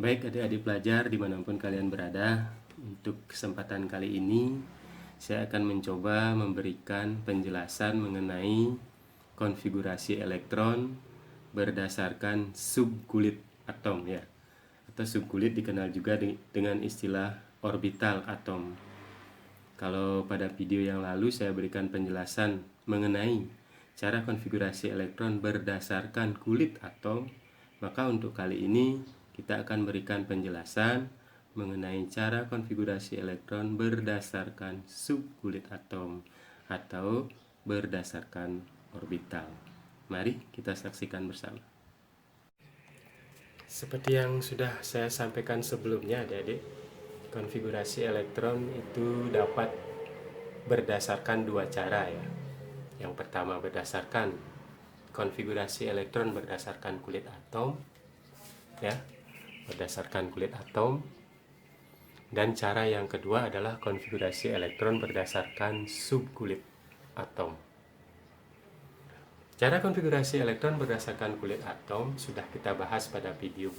Baik adik-adik pelajar dimanapun kalian berada, untuk kesempatan kali ini saya akan mencoba memberikan penjelasan mengenai konfigurasi elektron berdasarkan subkulit atom ya. Atau subkulit dikenal juga dengan istilah orbital atom. Kalau pada video yang lalu saya berikan penjelasan mengenai cara konfigurasi elektron berdasarkan kulit atom, maka untuk kali ini kita akan berikan penjelasan mengenai cara konfigurasi elektron berdasarkan subkulit atom atau berdasarkan orbital. Mari kita saksikan bersama. Seperti yang sudah saya sampaikan sebelumnya, adik-adik, konfigurasi elektron itu dapat berdasarkan dua cara ya. Yang pertama berdasarkan konfigurasi elektron berdasarkan kulit atom ya, berdasarkan kulit atom. Dan cara yang kedua adalah konfigurasi elektron berdasarkan subkulit atom. Cara konfigurasi elektron berdasarkan kulit atom sudah kita bahas pada video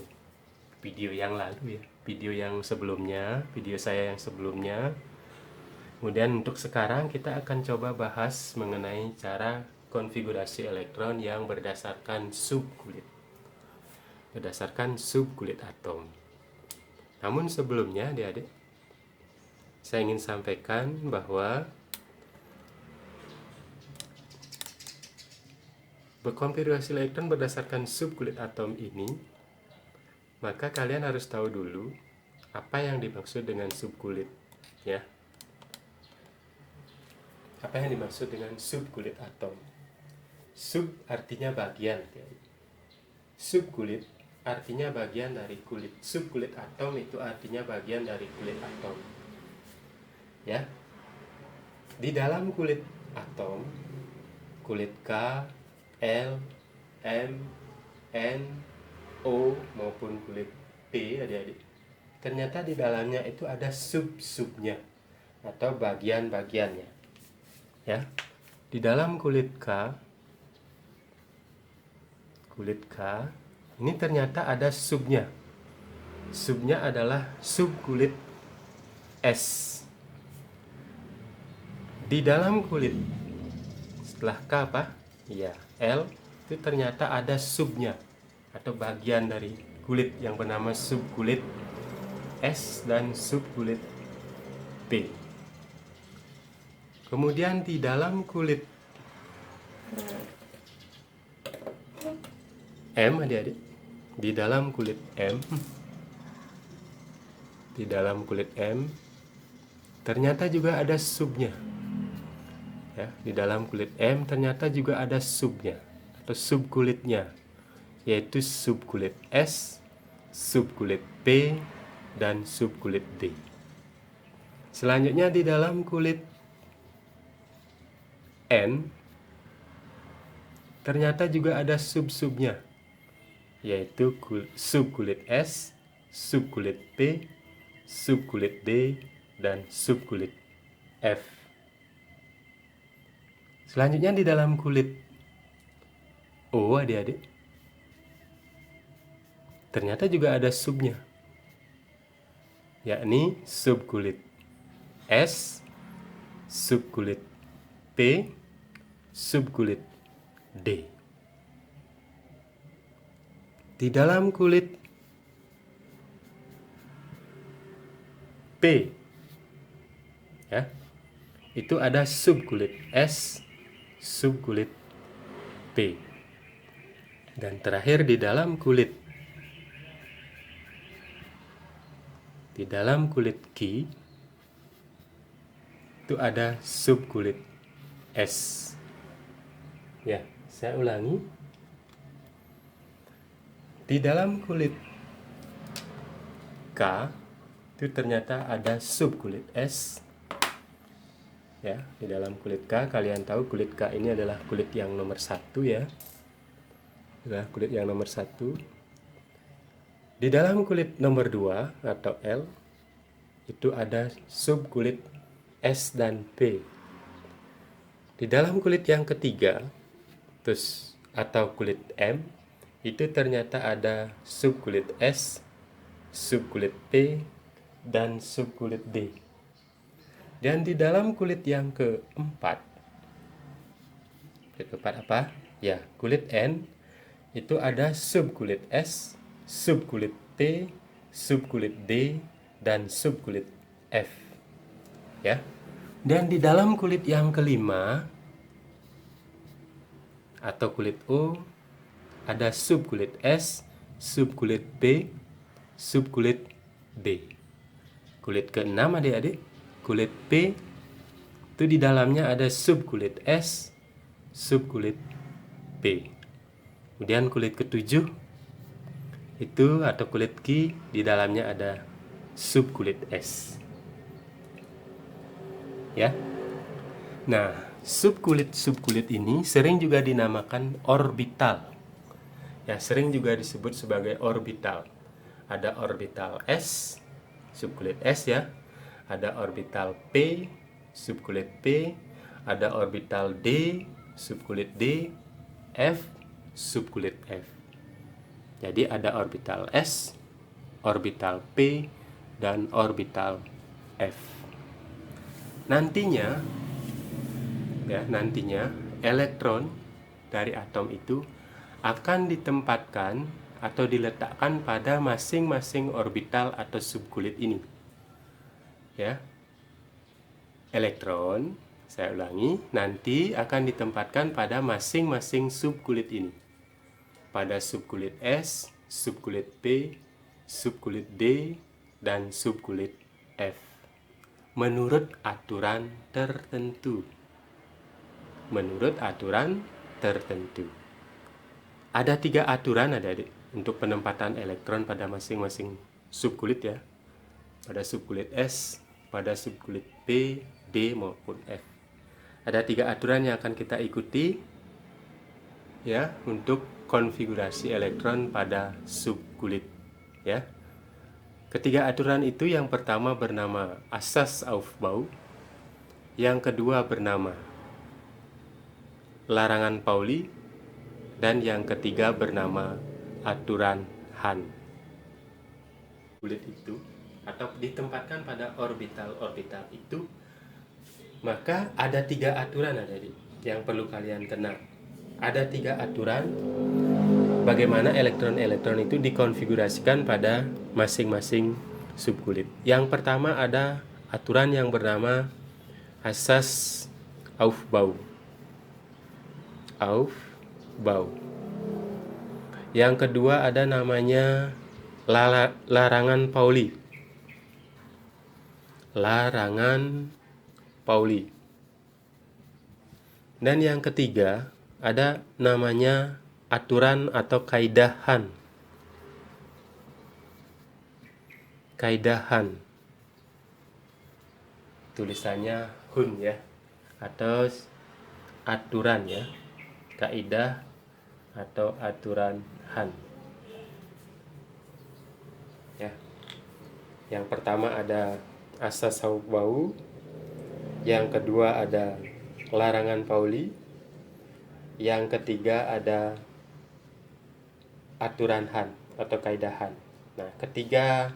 yang lalu ya, video saya yang sebelumnya. Kemudian untuk sekarang kita akan coba bahas mengenai cara konfigurasi elektron yang berdasarkan subkulit atom. Namun sebelumnya adik-adik, saya ingin sampaikan bahwa berkonfigurasi elektron berdasarkan subkulit atom ini, maka kalian harus tahu dulu apa yang dimaksud dengan subkulit ya. Apa yang dimaksud dengan subkulit atom? Sub artinya bagian. Subkulit artinya bagian dari kulit. Subkulit atom itu artinya bagian dari kulit atom. Ya. Di dalam kulit atom, kulit K, L, M, N, O maupun kulit P, adik-adik, ternyata di dalamnya itu ada sub-subnya atau bagian-bagiannya. Ya, di dalam kulit K ini ternyata ada subnya. Subnya adalah subkulit S. Di dalam kulit setelah K apa? Ya, L itu ternyata ada subnya atau bagian dari kulit yang bernama subkulit S dan subkulit P. Kemudian di dalam kulit M, adik-adik, di dalam kulit M ternyata juga ada subnya. Ya, di dalam kulit M ternyata juga ada subnya atau subkulitnya, yaitu subkulit S, subkulit P, dan subkulit D. Selanjutnya di dalam kulit N ternyata juga ada sub-subnya, yaitu subkulit S, subkulit P, subkulit D, dan subkulit F. Selanjutnya di dalam kulit O, adik-adik, ternyata juga ada subnya, yakni subkulit S, subkulit P, subkulit D. Di dalam kulit P ya, itu ada subkulit S, subkulit P. Dan terakhir di dalam kulit Q itu ada subkulit S. Ya, saya ulangi. Di dalam kulit K itu ternyata ada subkulit S. Ya, di dalam kulit K, kalian tahu kulit K ini adalah kulit yang nomor 1 ya. Adalah kulit yang nomor 1. Di dalam kulit nomor 2 atau L itu ada subkulit S dan P. Di dalam kulit yang ketiga atau kulit M itu ternyata ada subkulit S, subkulit P, dan subkulit D. Dan di dalam kulit yang keempat apa? Ya, kulit N itu ada subkulit S, subkulit T, subkulit D, dan subkulit F. Ya. Dan di dalam kulit yang kelima atau kulit O ada subkulit S, subkulit P, subkulit D. Kulit keenam adik-adik, kulit P itu di dalamnya ada subkulit S, subkulit P. Kemudian kulit ketujuh itu atau kulit Q di dalamnya ada subkulit S. Ya. Nah, subkulit ini sering juga dinamakan orbital. Ya, sering juga disebut sebagai orbital. Ada orbital S, subkulit S ya. Ada orbital P, subkulit P. Ada orbital D, subkulit D. F, subkulit F. Jadi ada orbital S, orbital P, dan orbital F. Nantinya elektron dari atom itu akan ditempatkan atau diletakkan pada masing-masing orbital atau subkulit ini. Ya. Elektron, saya ulangi, nanti akan ditempatkan pada masing-masing subkulit ini. Pada subkulit S, subkulit P, subkulit D, dan subkulit F. Menurut aturan tertentu. Ada 3 aturan adik-adik untuk penempatan elektron pada masing-masing subkulit ya. Pada subkulit S, pada subkulit P, D maupun F. Ada 3 aturan yang akan kita ikuti ya untuk konfigurasi elektron pada subkulit ya. Ketiga aturan itu yang pertama bernama Asas-Aufbau, yang kedua bernama larangan Pauli, dan yang ketiga bernama aturan Hahn. Kulit itu atau ditempatkan pada orbital-orbital itu, maka ada 3 aturan adik yang perlu kalian kenal. Ada 3 aturan bagaimana elektron-elektron itu dikonfigurasikan pada masing-masing subkulit. Yang pertama ada aturan yang bernama Asas Aufbau. Yang kedua ada namanya larangan Pauli. Dan yang ketiga ada namanya aturan atau kaidah Hahn. Tulisannya Hun ya, atau aturan ya, kaidah atau aturan Hahn. Ya. Yang pertama ada asas Aufbau, yang kedua ada larangan Pauli, yang ketiga ada aturan Hahn atau kaidah Hahn. Nah, ketiga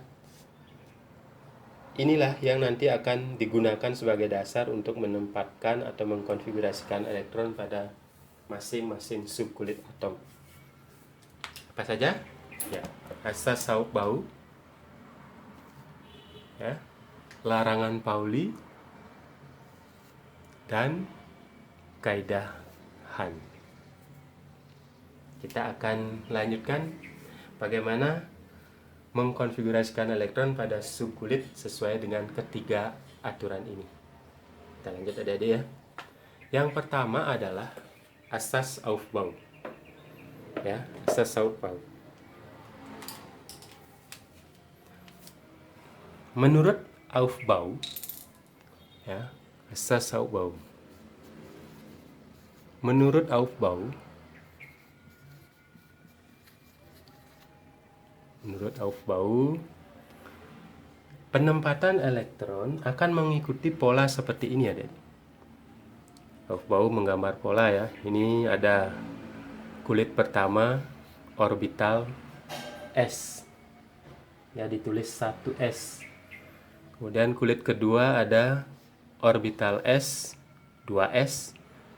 inilah yang nanti akan digunakan sebagai dasar untuk menempatkan atau mengkonfigurasikan elektron pada masing-masing subkulit atom. Apa saja? Ya, asas Aufbau, ya, larangan Pauli, dan kaidah Hahn. Kita akan lanjutkan bagaimana mengkonfigurasikan elektron pada subkulit sesuai dengan ketiga aturan ini. Kita lanjut adik-adik ya. Yang pertama adalah asas Aufbau. Ya, asas Aufbau. Menurut Aufbau, ya, asas Aufbau. Menurut Aufbau, penempatan elektron akan mengikuti pola seperti ini ya, Aufbau menggambar pola ya. Ini ada kulit pertama orbital S. ya ditulis 1s. Kemudian kulit kedua ada orbital s, 2s,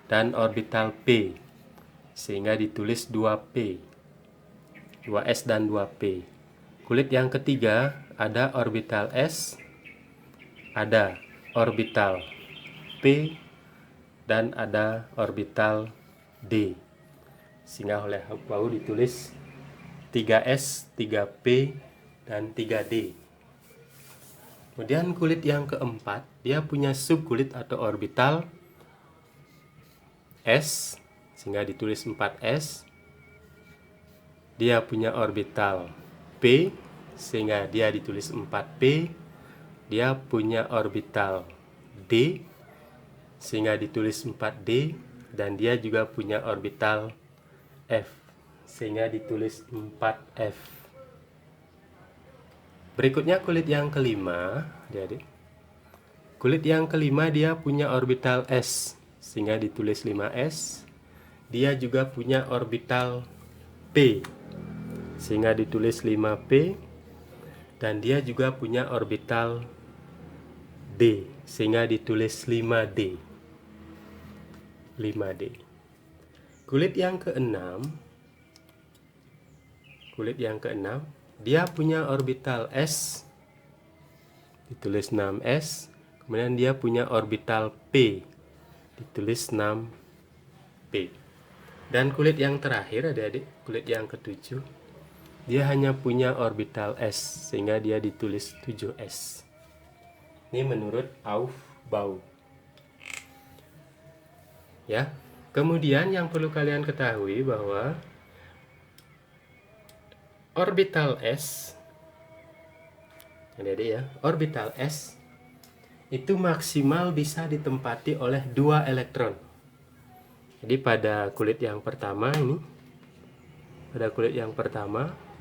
dan orbital p, sehingga ditulis 2p, 2s dan 2p. Kulit yang ketiga ada orbital s, ada orbital p, dan ada orbital d, sehingga oleh Hauff-Bau ditulis 3s, 3p, dan 3d. Kemudian kulit yang keempat, dia punya subkulit atau orbital s, sehingga ditulis 4s. Dia punya orbital p, sehingga dia ditulis 4p. Dia punya orbital d, sehingga ditulis 4d. Dan dia juga punya orbital f, sehingga ditulis 4f. Berikutnya kulit yang kelima, adik-adik. Kulit yang kelima dia punya orbital s, sehingga ditulis 5s. Dia juga punya orbital p, sehingga ditulis 5p. Dan dia juga punya orbital d, sehingga ditulis 5d. 5d. Kulit yang keenam, dia punya orbital s, ditulis 6s. Kemudian dia punya orbital p, ditulis 6p. Dan kulit yang terakhir adik-adik, kulit yang ketujuh, dia hanya punya orbital s, sehingga dia ditulis 7s. Ini menurut Hauff-Bau. Ya. Kemudian yang perlu kalian ketahui bahwa orbital s, adik-adik ya, orbital s itu maksimal bisa ditempati oleh 2 elektron. Jadi pada kulit yang pertama ini,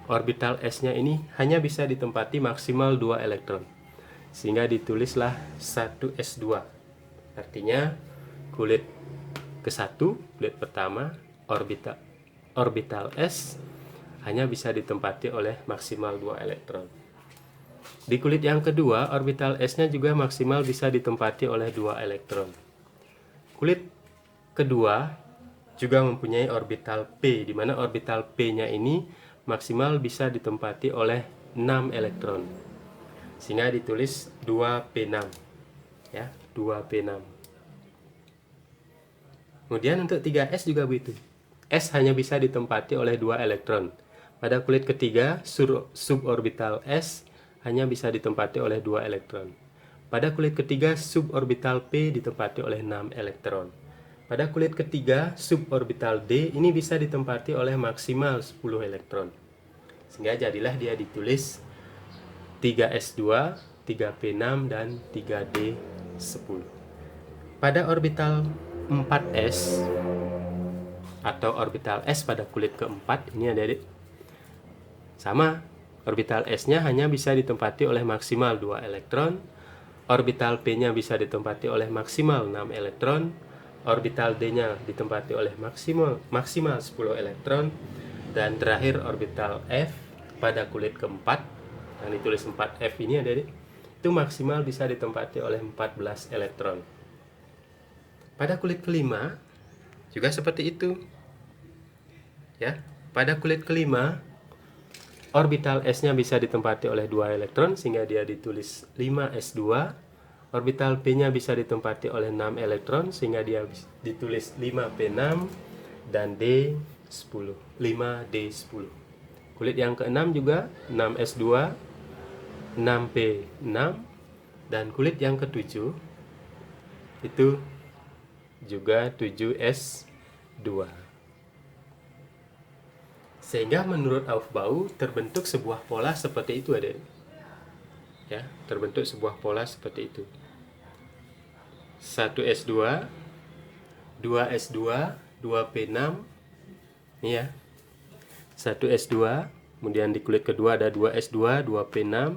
orbital s-nya ini hanya bisa ditempati maksimal 2 elektron. Sehingga ditulislah 1s2. Artinya kulit ke-1, kulit pertama, orbital s hanya bisa ditempati oleh maksimal 2 elektron. Di kulit yang kedua, orbital s-nya juga maksimal bisa ditempati oleh 2 elektron. Kulit kedua juga mempunyai orbital p, di mana orbital p-nya ini maksimal bisa ditempati oleh 6 elektron. Sehingga ditulis 2p6. Ya, 2p6. Kemudian untuk 3s juga begitu. S hanya bisa ditempati oleh 2 elektron. Pada kulit ketiga, suborbital s hanya bisa ditempati oleh 2 elektron. Pada kulit ketiga, suborbital p ditempati oleh 6 elektron. Pada kulit ketiga, suborbital d ini bisa ditempati oleh maksimal 10 elektron. Sehingga jadilah dia ditulis 3s2, 3p6, dan 3d10. Pada orbital 4s atau orbital s pada kulit keempat ini adik-adik, sama, orbital s-nya hanya bisa ditempati oleh maksimal 2 elektron, orbital p-nya bisa ditempati oleh maksimal 6 elektron, orbital d-nya ditempati oleh maksimal 10 elektron, dan terakhir orbital f pada kulit keempat yang ditulis 4f ini adik-adik, itu maksimal bisa ditempati oleh 14 elektron. Pada kulit kelima juga seperti itu. Ya, pada kulit kelima orbital s-nya bisa ditempati oleh 2 elektron sehingga dia ditulis 5s2. Orbital p-nya bisa ditempati oleh 6 elektron sehingga dia ditulis 5p6 dan d10, 5d10. Kulit yang keenam juga 6s2, 6p6, dan kulit yang ketujuh itu juga 7s2. Sehingga menurut Hauff-Bau terbentuk sebuah pola seperti itu adik. Ya, terbentuk sebuah pola seperti itu. 1s2, 2s2, 2p6. Ini ya. 1s2, kemudian di kulit kedua ada 2s2, 2p6.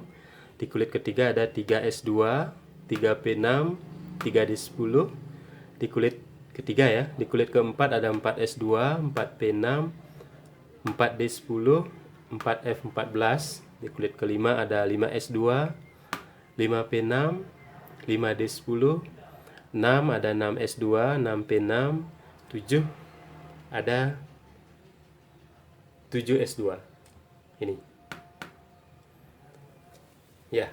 Di kulit ketiga ada 3s2, 3p6, 3d10. Di kulit ketiga ya, di kulit keempat ada 4s2, 4p6, 4d10, 4f14, Di kulit kelima ada 5S2, 5P6, 5D10, 6 ada 6S2, 6P6, 7 ada 7S2. Ini. Ya.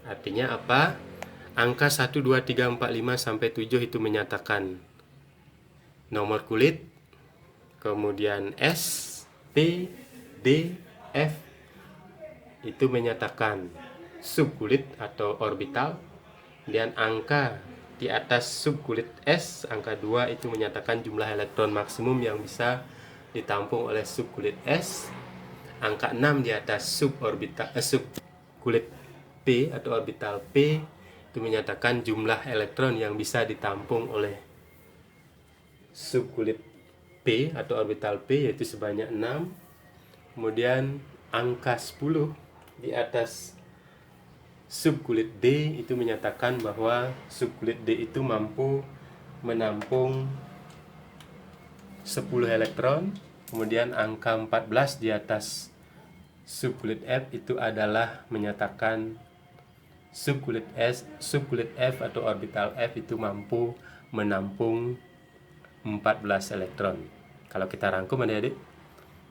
Artinya apa? Angka 1, 2, 3, 4, 5 sampai 7 itu menyatakan nomor kulit. Kemudian S, P, D, F itu menyatakan subkulit atau orbital. Dan angka di atas subkulit S, angka 2 itu menyatakan jumlah elektron maksimum yang bisa ditampung oleh subkulit S. Angka 6 di atas subkulit P atau orbital P itu menyatakan jumlah elektron yang bisa ditampung oleh subkulit P atau orbital P, yaitu sebanyak 6. Kemudian angka 10 di atas subkulit D itu menyatakan bahwa subkulit D itu mampu menampung 10 elektron. Kemudian angka 14 di atas subkulit F itu adalah menyatakan subkulit F atau orbital F itu mampu menampung 14 elektron. Kalau kita rangkum adik-adik,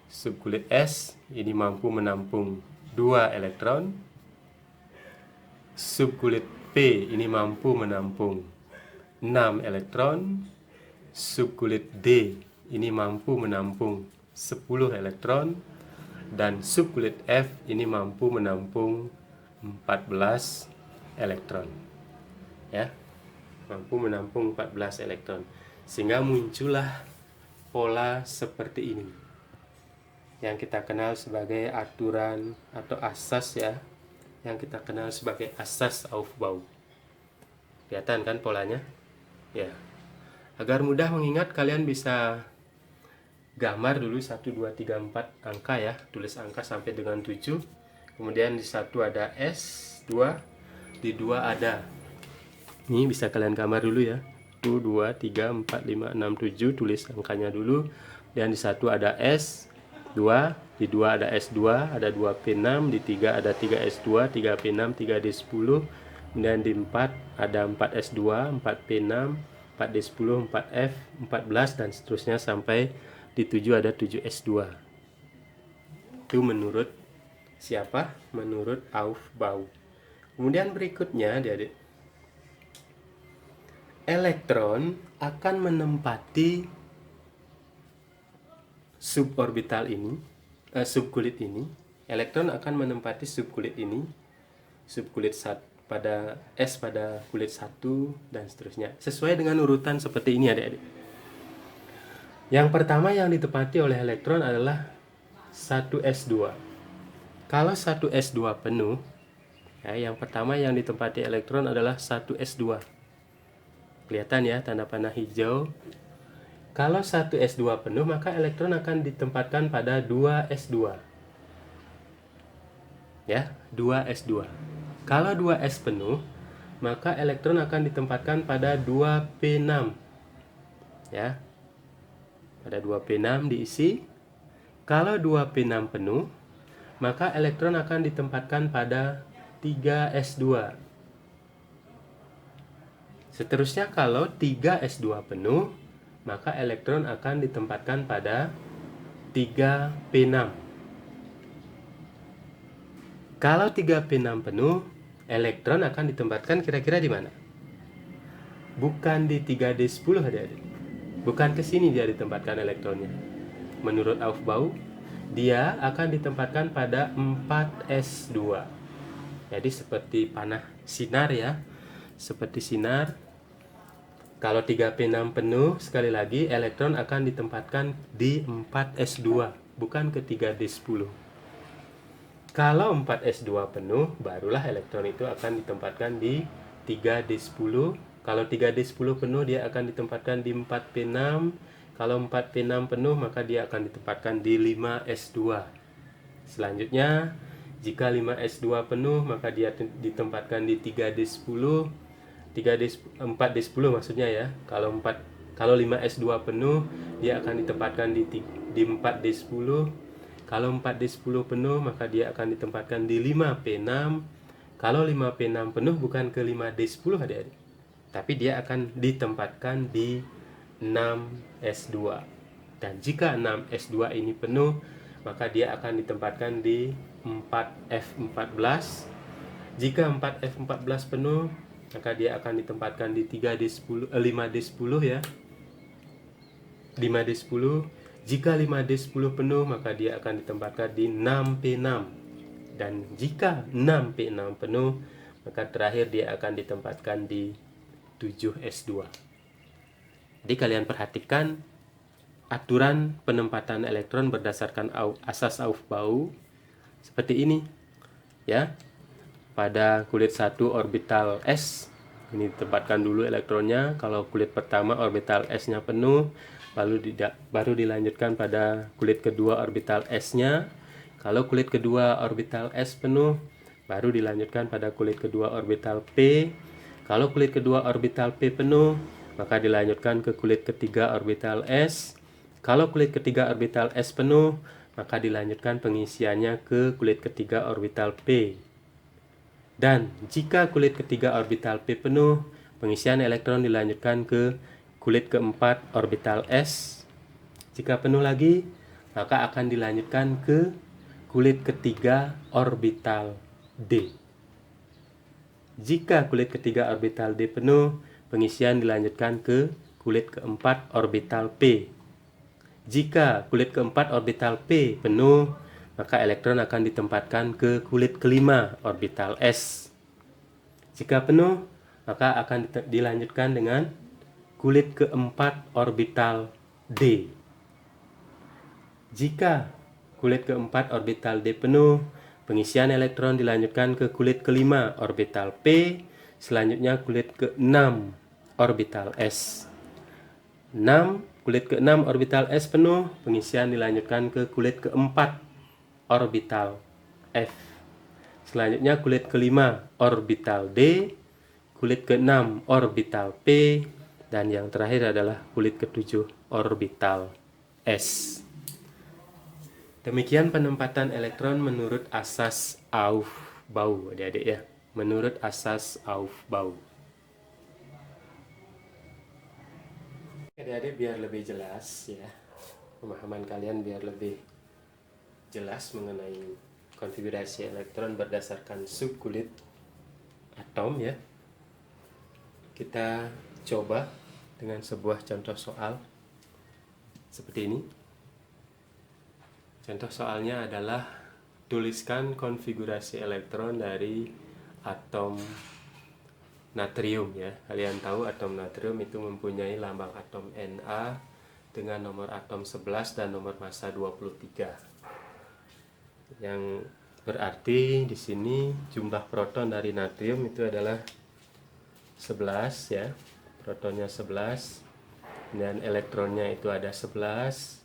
subkulit S ini mampu menampung 2 elektron. Subkulit P ini mampu menampung 6 elektron. Subkulit D ini mampu menampung 10 elektron. Dan subkulit F ini mampu menampung 14 elektron. Ya, mampu menampung 14 elektron. Sehingga muncullah pola seperti ini yang kita kenal sebagai aturan atau asas, ya, yang kita kenal sebagai asas Aufbau. Kelihatan kan polanya? Ya. Agar mudah mengingat, kalian bisa gambar dulu 1, 2, 3, 4 angka, ya. Tulis angka sampai dengan 7. Kemudian di 1 ada S, 2, di 2 ada. Ini bisa kalian gambar dulu, ya. 1, 2, 3, 4, 5, 6, 7. Tulis angkanya dulu. Dan di 1 ada S, 2, di 2 ada S2, ada 2P6, di 3 ada 3S2, 3P6, 3D10. Kemudian di 4 ada 4S2, 4P6, 4D10, 4F, 14, dan seterusnya sampai di 7 ada 7S2. Itu menurut siapa? Menurut Aufbau. Kemudian berikutnya, adik-adik, elektron akan menempati suborbital ini, subkulit ini. Elektron akan menempati subkulit ini, subkulit pada S pada kulit 1, dan seterusnya. Sesuai dengan urutan seperti ini, adik-adik. Yang pertama yang ditempati oleh elektron adalah 1S2. Kalau 1S2 penuh, ya, yang pertama yang ditempati elektron adalah 1S2. Kelihatan, ya, tanda panah hijau. Kalau 1S2 penuh, maka elektron akan ditempatkan pada 2S2. Ya, 2S2. Kalau 2S penuh, maka elektron akan ditempatkan pada 2P6. Ya. Pada 2P6 diisi. Kalau 2P6 penuh, maka elektron akan ditempatkan pada 3S2. Seterusnya, kalau 3S2 penuh, maka elektron akan ditempatkan pada 3P6. Kalau 3P6 penuh, elektron akan ditempatkan kira-kira di mana? Bukan di 3D10, adik-adik. Bukan ke sini dia ditempatkan elektronnya. Menurut Aufbau, dia akan ditempatkan pada 4S2. Jadi seperti panah sinar, ya. Seperti sinar. Kalau 3P6 penuh, sekali lagi elektron akan ditempatkan di 4S2, bukan ke 3D10. Kalau 4S2 penuh, barulah elektron itu akan ditempatkan di 3D10. Kalau 3D10 penuh, dia akan ditempatkan di 4P6. Kalau 4P6 penuh, maka dia akan ditempatkan di 5S2. Selanjutnya, jika 5S2 penuh, maka dia ditempatkan di 3D10. 4D10 maksudnya, ya. Kalau 5S2 penuh, dia akan ditempatkan di 4D10. Kalau 4d10 penuh, maka dia akan ditempatkan di 5p6. Kalau 5p6 penuh, bukan ke 5d10 adik-adik, tapi dia akan ditempatkan di 6s2. Dan jika 6s2 ini penuh, maka dia akan ditempatkan di 4f14. Jika 4f14 penuh, maka dia akan ditempatkan di 5d10 ya. 5d10. Jika 5d10 penuh, maka dia akan ditempatkan di 6p6. Dan jika 6p6 penuh, maka terakhir dia akan ditempatkan di 7s2. Jadi kalian perhatikan aturan penempatan elektron berdasarkan asas Aufbau seperti ini ya. Pada kulit 1 orbital S, ini ditempatkan dulu elektronnya. Kalau kulit pertama orbital S-nya penuh, baru dilanjutkan pada kulit kedua orbital S-nya. Kalau kulit kedua orbital S penuh, baru dilanjutkan pada kulit kedua orbital P. Kalau kulit kedua orbital P penuh, maka dilanjutkan ke kulit ketiga orbital S. Kalau kulit ketiga orbital S penuh, maka dilanjutkan pengisiannya ke kulit ketiga orbital P. Dan jika kulit ketiga orbital P penuh, pengisian elektron dilanjutkan ke kulit keempat orbital S. Jika penuh lagi, maka akan dilanjutkan ke kulit ketiga orbital D. Jika kulit ketiga orbital D penuh, pengisian dilanjutkan ke kulit keempat orbital P. Jika kulit keempat orbital P penuh, maka elektron akan ditempatkan ke kulit kelima orbital S. Jika penuh, maka akan dilanjutkan dengan kulit keempat orbital D. Jika kulit keempat orbital D penuh, pengisian elektron dilanjutkan ke kulit kelima orbital P, selanjutnya kulit ke-6 orbital S. 6, kulit ke-6 orbital S penuh, pengisian dilanjutkan ke kulit keempat orbital F. Selanjutnya kulit kelima orbital D, kulit ke-6 orbital P, dan yang terakhir adalah kulit ke-7 orbital S. Demikian penempatan elektron menurut asas Aufbau, adik-adik ya. Menurut asas Aufbau. Adik-adik, biar lebih jelas ya, pemahaman kalian biar lebih jelas mengenai konfigurasi elektron berdasarkan subkulit atom ya. Kita coba dengan sebuah contoh soal seperti ini. Contoh soalnya adalah tuliskan konfigurasi elektron dari atom natrium ya. Kalian tahu atom natrium itu mempunyai lambang atom Na dengan nomor atom 11 dan nomor massa 23. Yang berarti di sini jumlah proton dari natrium itu adalah 11 ya. Protonnya 11 dan elektronnya itu ada 11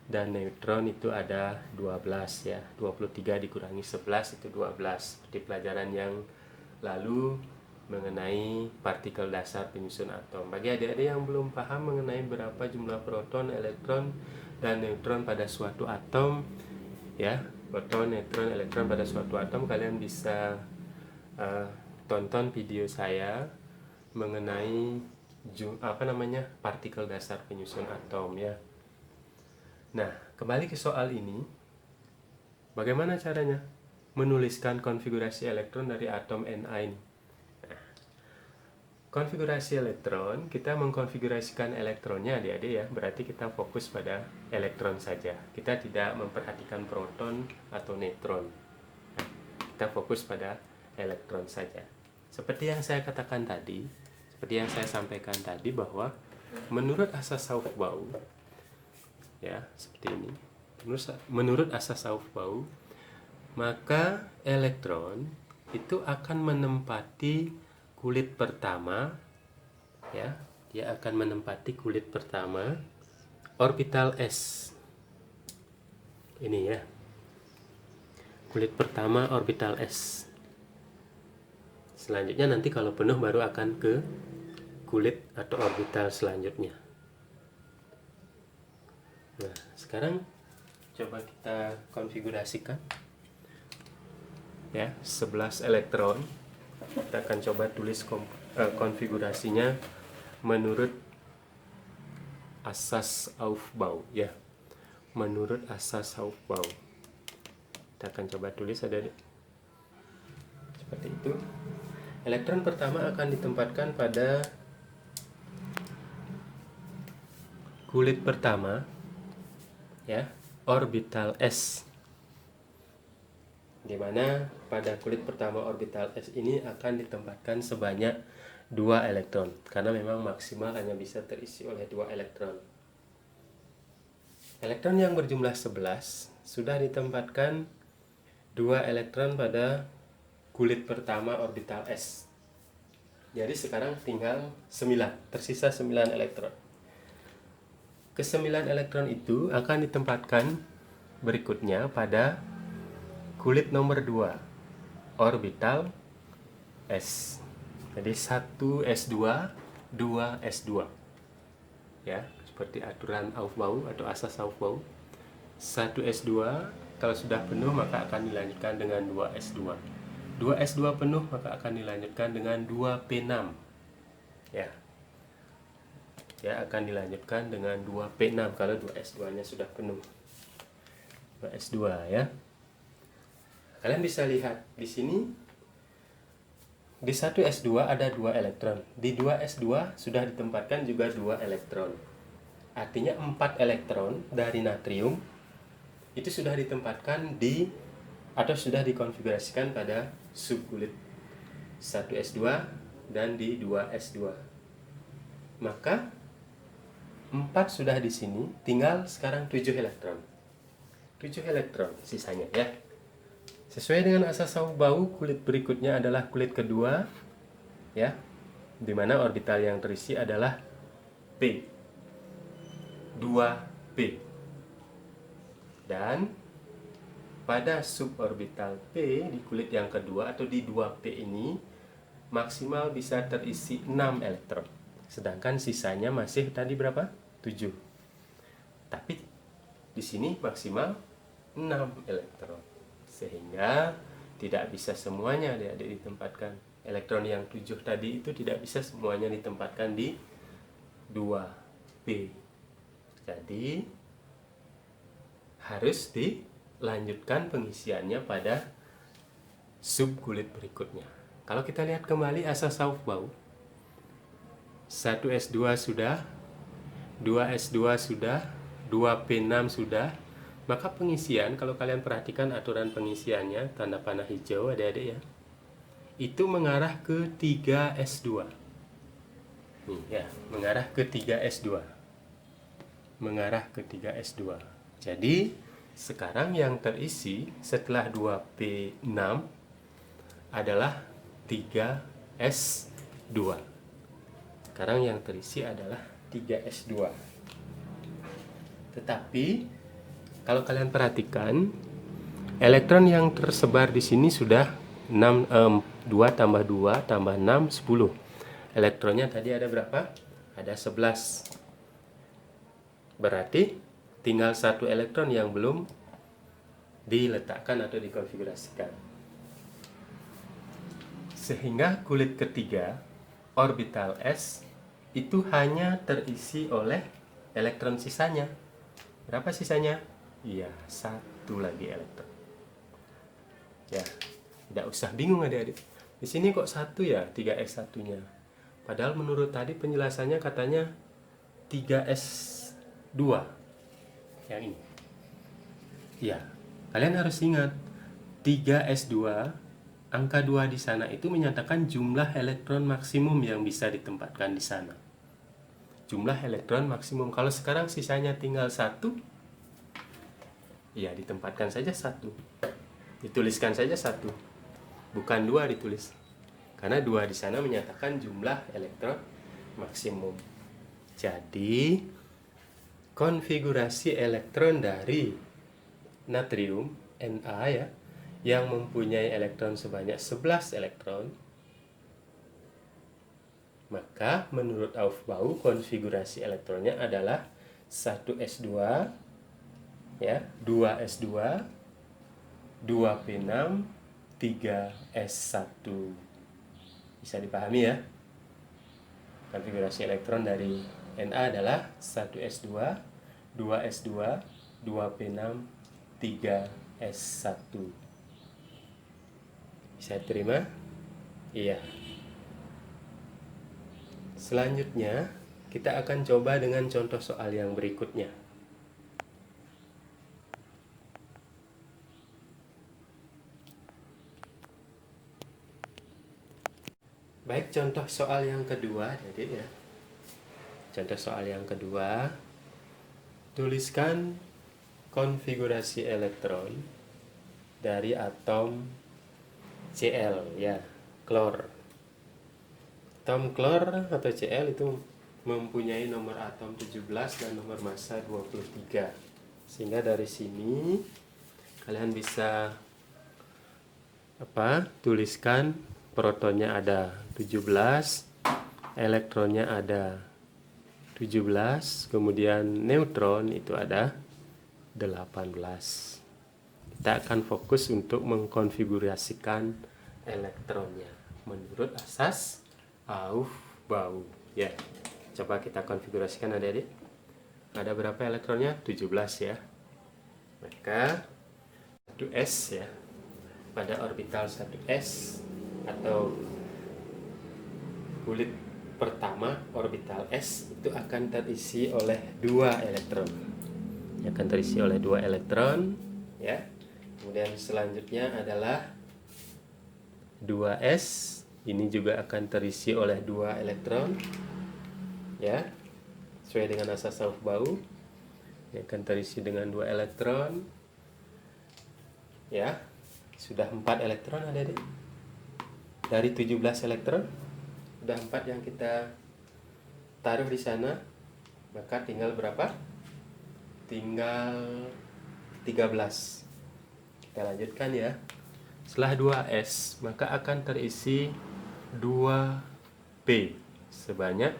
dan neutron itu ada 12 ya. 23 dikurangi 11 itu 12. Seperti pelajaran yang lalu mengenai partikel dasar penyusun atom. Bagi adik-adik yang belum paham mengenai berapa jumlah proton, elektron, dan neutron pada suatu atom ya, proton, neutron, elektron pada suatu atom, kalian bisa tonton video saya mengenai partikel dasar penyusun atom ya. Nah, kembali ke soal ini. Bagaimana caranya menuliskan konfigurasi elektron dari atom Na ini? Nah, konfigurasi elektron, kita mengkonfigurasikan elektronnya adik-adik ya. Berarti kita fokus pada elektron saja. Kita tidak memperhatikan proton atau neutron. Nah, kita fokus pada elektron saja. Seperti yang saya katakan tadi, seperti yang saya sampaikan tadi, bahwa menurut asas Aufbau ya, seperti ini. Menurut asas Aufbau, maka elektron itu akan menempati kulit pertama ya, dia akan menempati kulit pertama orbital S. Ini ya. Kulit pertama orbital S. Selanjutnya nanti kalau penuh baru akan ke kulit atau orbital selanjutnya. Nah, sekarang coba kita konfigurasikan ya, 11 elektron. Kita akan coba tulis konfigurasinya menurut asas Aufbau ya, menurut asas Aufbau. Kita akan coba tulis ada seperti itu. Elektron pertama akan ditempatkan pada kulit pertama ya, orbital S, di mana pada kulit pertama orbital S ini akan ditempatkan sebanyak 2 elektron, karena memang maksimal hanya bisa terisi oleh 2 elektron. Elektron yang berjumlah 11 sudah ditempatkan 2 elektron pada kulit pertama orbital S. Jadi sekarang tinggal 9, tersisa 9 elektron. Ke-9 elektron itu akan ditempatkan berikutnya pada kulit nomor 2 orbital S. Jadi 1s2 2s2 ya, seperti aturan Aufbau atau asas Aufbau. 1s2 kalau sudah penuh maka akan dilanjutkan dengan 2s2. 2s2 penuh maka akan dilanjutkan dengan 2p6 ya. Ya, akan dilanjutkan dengan 2p6 kalau 2s2 nya sudah penuh. 2s2 ya. Kalian bisa lihat di sini, di 1s2 ada 2 elektron, di 2s2 sudah ditempatkan juga 2 elektron. Artinya 4 elektron dari natrium itu sudah ditempatkan di atau sudah dikonfigurasikan pada subkulit 1s2 dan di 2s2. Maka 4 sudah di sini, tinggal sekarang 7 elektron. 7 elektron sisanya ya. Sesuai dengan asas Aufbau, kulit berikutnya adalah kulit kedua ya, di mana orbital yang terisi adalah P, 2P. Dan pada suborbital P di kulit yang kedua atau di 2P ini maksimal bisa terisi 6 elektron. Sedangkan sisanya masih tadi berapa? 7. Tapi di sini maksimal 6 elektron. Sehingga tidak bisa semuanya adik-adik ditempatkan. Elektron yang 7 tadi itu tidak bisa semuanya ditempatkan di 2P. Jadi harus dilanjutkan pengisiannya pada subkulit berikutnya. Kalau kita lihat kembali asas Aufbau, 1s2 sudah, 2s2 sudah, 2p6 sudah. Maka pengisian, kalau kalian perhatikan aturan pengisiannya, tanda panah hijau adik-adik ya, itu mengarah ke 3s2. Nih ya, mengarah ke 3s2. Mengarah ke 3s2. Jadi, sekarang yang terisi setelah 2p6 adalah 3s2. Sekarang yang terisi adalah 3s2. Tetapi kalau kalian perhatikan, elektron yang tersebar di sini sudah 2 tambah 2 tambah 6, 10. Elektronnya tadi ada berapa? Ada 11. Berarti tinggal 1 elektron yang belum diletakkan atau dikonfigurasikan. Sehingga kulit ketiga, orbital S, itu hanya terisi oleh elektron sisanya. Berapa sisanya? Iya, 1 lagi elektron. Ya, tidak usah bingung adik-adik. Di sini kok 1 ya, 3s1-nya. Padahal menurut tadi penjelasannya katanya 3s2. Yang ini. Ya, kalian harus ingat 3s2, angka 2 di sana itu menyatakan jumlah elektron maksimum yang bisa ditempatkan di sana. Jumlah elektron maksimum. Kalau sekarang sisanya tinggal 1, ya ditempatkan saja 1, dituliskan saja 1, bukan 2 ditulis, karena 2 di sana menyatakan jumlah elektron maksimum. Jadi konfigurasi elektron dari natrium Na ya, yang mempunyai elektron sebanyak 11 elektron, maka menurut Aufbau konfigurasi elektronnya adalah 1s2 ya, 2s2, 2p6, 3s1. Bisa dipahami ya. Konfigurasi elektron dari Na adalah 1s2, 2s2, 2p6, 3s1. Bisa terima? Iya. Selanjutnya, kita akan coba dengan contoh soal yang berikutnya. Baik, contoh soal yang kedua, jadi ya. Contoh soal yang kedua, tuliskan konfigurasi elektron dari atom Cl, ya, klor. Atom klor atau Cl itu mempunyai nomor atom 17 dan nomor massa 23. Sehingga dari sini kalian bisa tuliskan protonnya ada 17, elektronnya ada 17, kemudian neutron itu ada 18. Kita akan fokus untuk mengkonfigurasikan elektronnya menurut asas Aufbau. Ya, coba kita konfigurasikan adik-adik. Ada berapa elektronnya? 17 ya. Maka 1s ya. Pada orbital 1s atau kulit pertama orbital s itu akan terisi oleh 2 elektron. Akan terisi oleh 2 elektron ya. Kemudian selanjutnya adalah 2s, ini juga akan terisi oleh 2 elektron ya, sesuai dengan asas Aufbau. Ini akan terisi dengan 2 elektron ya. Sudah 4 elektron adik-adik. Dari 17 elektron sudah 4 yang kita taruh di sana, maka tinggal berapa? Tinggal 13. Kita lanjutkan ya. Setelah 2s, maka akan terisi 2p sebanyak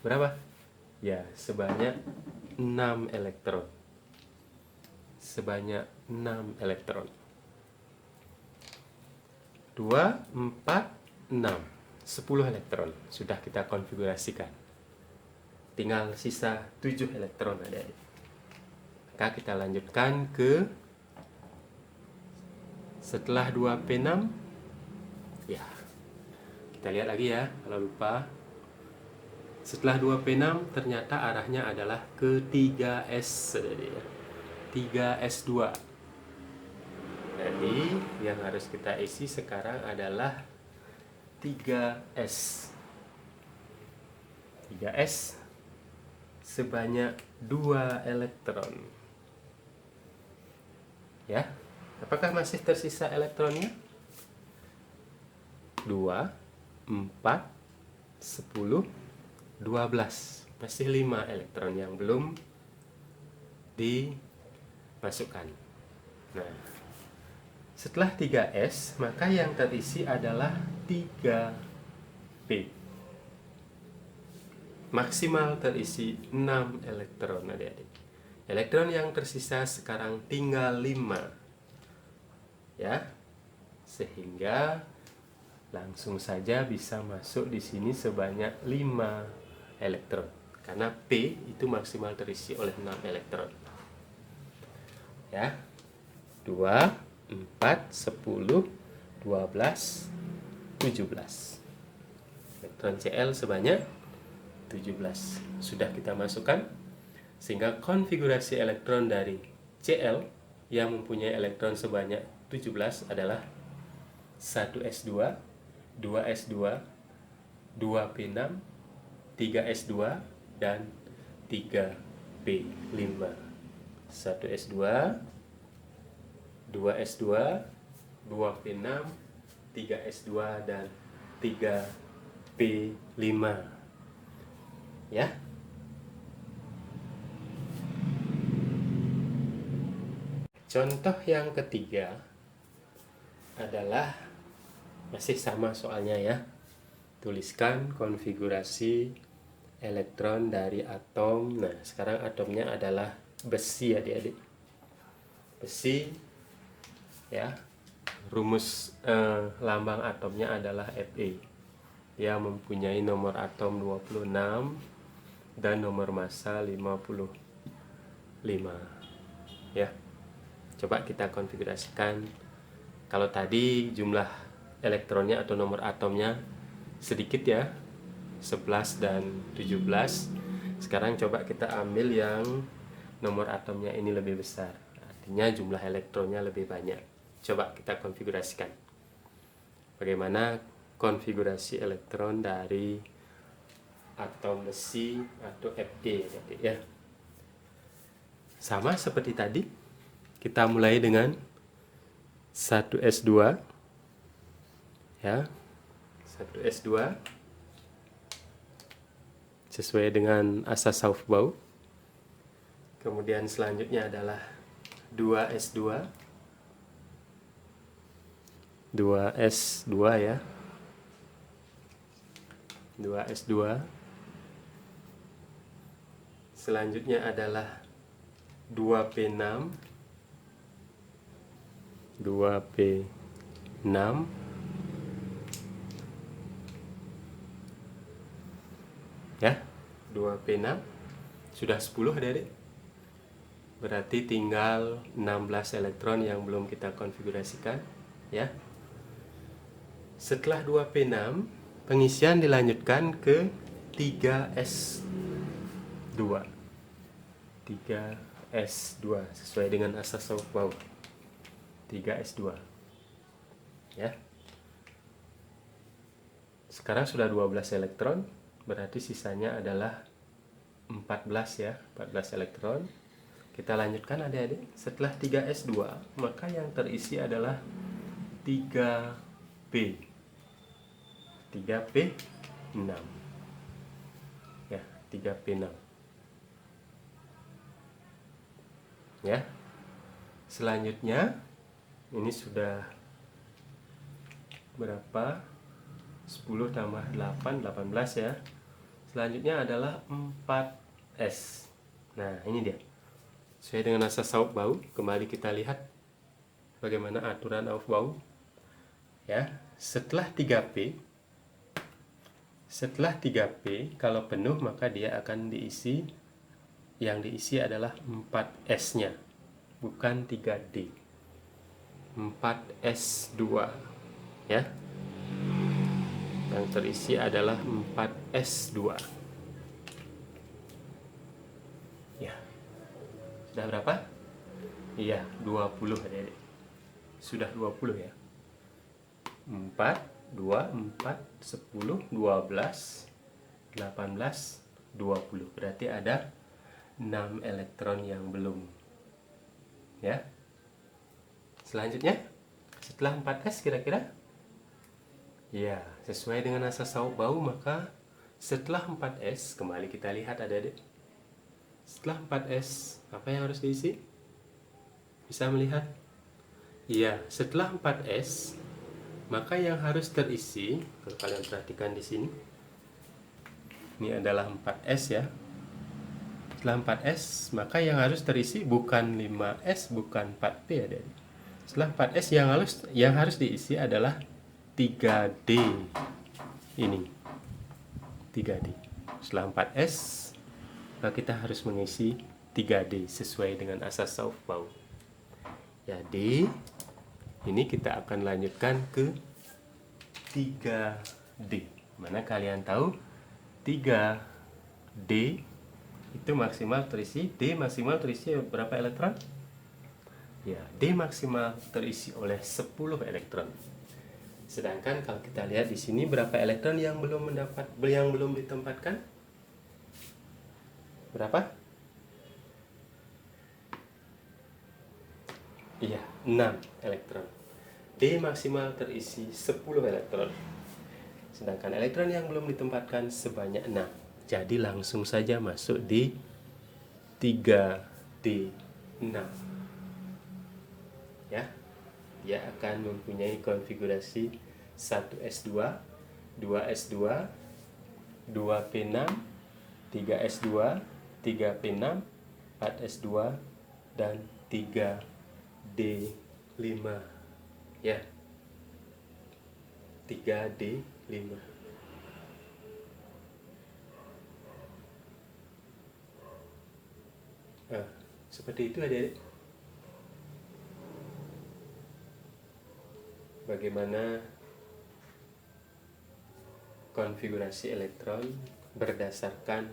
berapa? Ya, sebanyak 6 elektron. Sebanyak 6 elektron. 2, 4, 6. 10 elektron sudah kita konfigurasikan. Tinggal sisa 7 elektron ada. Maka kita lanjutkan ke setelah 2p6 ya. Kita lihat lagi ya kalau lupa. Setelah 2p6 ternyata arahnya adalah ke 3s, 3s2. Jadi yang harus kita isi sekarang adalah 3s. 3s sebanyak 2 elektron. Ya, apakah masih tersisa elektronnya? 2, 4, 10, 12. Masih 5 elektron yang belum dimasukkan. Nah, setelah 3s, maka yang terisi adalah 3p. Maksimal terisi 6 elektron adik-adik. Elektron yang tersisa sekarang tinggal 5 ya, sehingga langsung saja bisa masuk di sini sebanyak 5 elektron karena P itu maksimal terisi oleh 6 elektron ya. 2, 4, 10, 12, 17. Elektron Cl sebanyak 17 sudah kita masukkan, sehingga konfigurasi elektron dari Cl yang mempunyai elektron sebanyak 17 adalah 1s2, 2s2, 2p6, 3s2, dan 3p5. 1s2, 2s2, 2p6, 3s2, dan 3p5 ya. Contoh yang ketiga adalah masih sama soalnya ya. Tuliskan konfigurasi elektron dari atom. Nah, sekarang atomnya adalah besi, adik-adik. Besi, ya. Rumus lambang atomnya adalah Fe. Dia mempunyai nomor atom 26 dan nomor massa 55. Ya. Coba kita konfigurasikan. Kalau tadi jumlah elektronnya atau nomor atomnya sedikit ya, 11 dan 17. Sekarang coba kita ambil yang nomor atomnya ini lebih besar. Artinya jumlah elektronnya lebih banyak. Coba kita konfigurasikan. Bagaimana konfigurasi elektron dari atom besi atau Fe ya. Sama seperti tadi. Kita mulai dengan 1s2 ya. 1s2 sesuai dengan asas Aufbau. Kemudian selanjutnya adalah 2s2 ya. 2s2. Selanjutnya adalah 2p6 ya. 2p6 sudah 10 adik-adik. Berarti tinggal 16 elektron yang belum kita konfigurasikan ya. Setelah 2p6, pengisian dilanjutkan ke 3s2 sesuai dengan asas Aufbau. 3s2 ya. Sekarang sudah 12 elektron, berarti sisanya adalah 14 ya, 14 elektron. Kita lanjutkan adik-adik. Setelah 3s2, maka yang terisi adalah 3p6 ya, 3p6 ya. Selanjutnya ini sudah berapa? 10 tambah 8, 18 ya. Selanjutnya adalah 4s. Nah, ini dia. Sesuai dengan asas Aufbau, kembali kita lihat bagaimana aturan Aufbau. Ya, setelah 3p kalau penuh maka dia akan diisi, yang diisi adalah 4s-nya, bukan 3d. 4s2 ya. Yang terisi adalah 4s2. Ya. Sudah berapa? Iya, 20 adik-adik. Sudah 20 ya. 4, 2, 4, 10, 12, 18, 20. Berarti ada 6 elektron yang belum. Ya. Selanjutnya, setelah 4s kira-kira? Ya, sesuai dengan asas Aufbau, maka setelah 4s, kembali kita lihat adik-adik. Setelah 4s, apa yang harus diisi? Bisa melihat? Ya, setelah 4s, maka yang harus terisi, kalau kalian perhatikan di sini, ini adalah 4s ya. Setelah 4s, maka yang harus terisi bukan 5s, bukan 4p adik-adik. Setelah 4s yang harus diisi adalah 3D. Ini 3D. Setelah 4s, maka kita harus mengisi 3D sesuai dengan asas Aufbau. Jadi ini kita akan lanjutkan ke 3D. Mana kalian tahu 3D itu maksimal terisi, D maksimal terisi berapa elektron? Ya, D maksimal terisi oleh 10 elektron. Sedangkan kalau kita lihat di sini berapa elektron yang belum ditempatkan? Berapa? Iya, 6 elektron. D maksimal terisi 10 elektron. Sedangkan elektron yang belum ditempatkan sebanyak 6. Jadi langsung saja masuk di 3D6. Ya. Dia akan mempunyai konfigurasi 1s2, 2s2, 2p6, 3s2, 3p6, 4s2, dan 3d5 ya, 3d5. Seperti itu adik-adik. Bagaimana konfigurasi elektron berdasarkan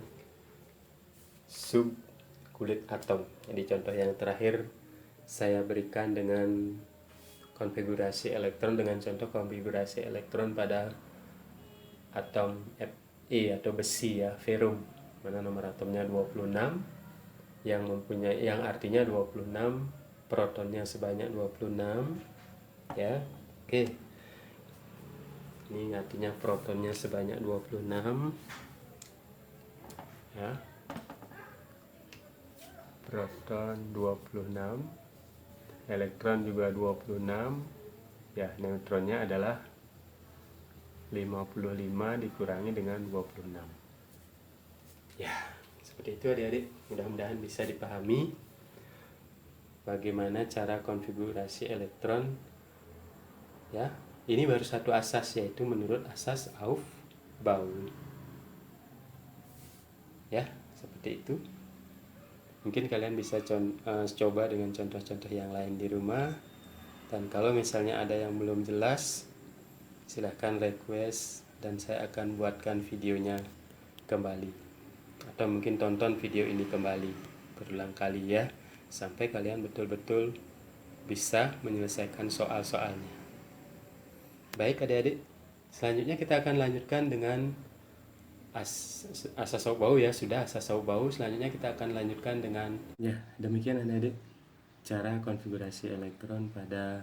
sub kulit atom. Jadi contoh yang terakhir saya berikan dengan konfigurasi elektron dengan contoh konfigurasi elektron pada atom Fe atau besi ya, ferum, mana nomor atomnya 26, yang artinya 26, protonnya sebanyak 26 ya. Oke. Ini artinya protonnya sebanyak 26 ya. Proton 26, elektron juga 26 ya, neutronnya adalah 55 dikurangi dengan 26 ya. Seperti itu adik-adik, mudah-mudahan bisa dipahami bagaimana cara konfigurasi elektron ya. Ini baru satu asas, yaitu menurut asas Aufbau ya, seperti itu. Mungkin kalian bisa coba dengan contoh-contoh yang lain di rumah, dan kalau misalnya ada yang belum jelas silahkan request dan saya akan buatkan videonya kembali, atau mungkin tonton video ini kembali berulang kali ya, sampai kalian betul-betul bisa menyelesaikan soal-soalnya. Baik adik-adik, selanjutnya kita akan lanjutkan dengan asas Aufbau ya. Sudah asas Aufbau, selanjutnya kita akan lanjutkan dengan ya, demikian adik-adik cara konfigurasi elektron pada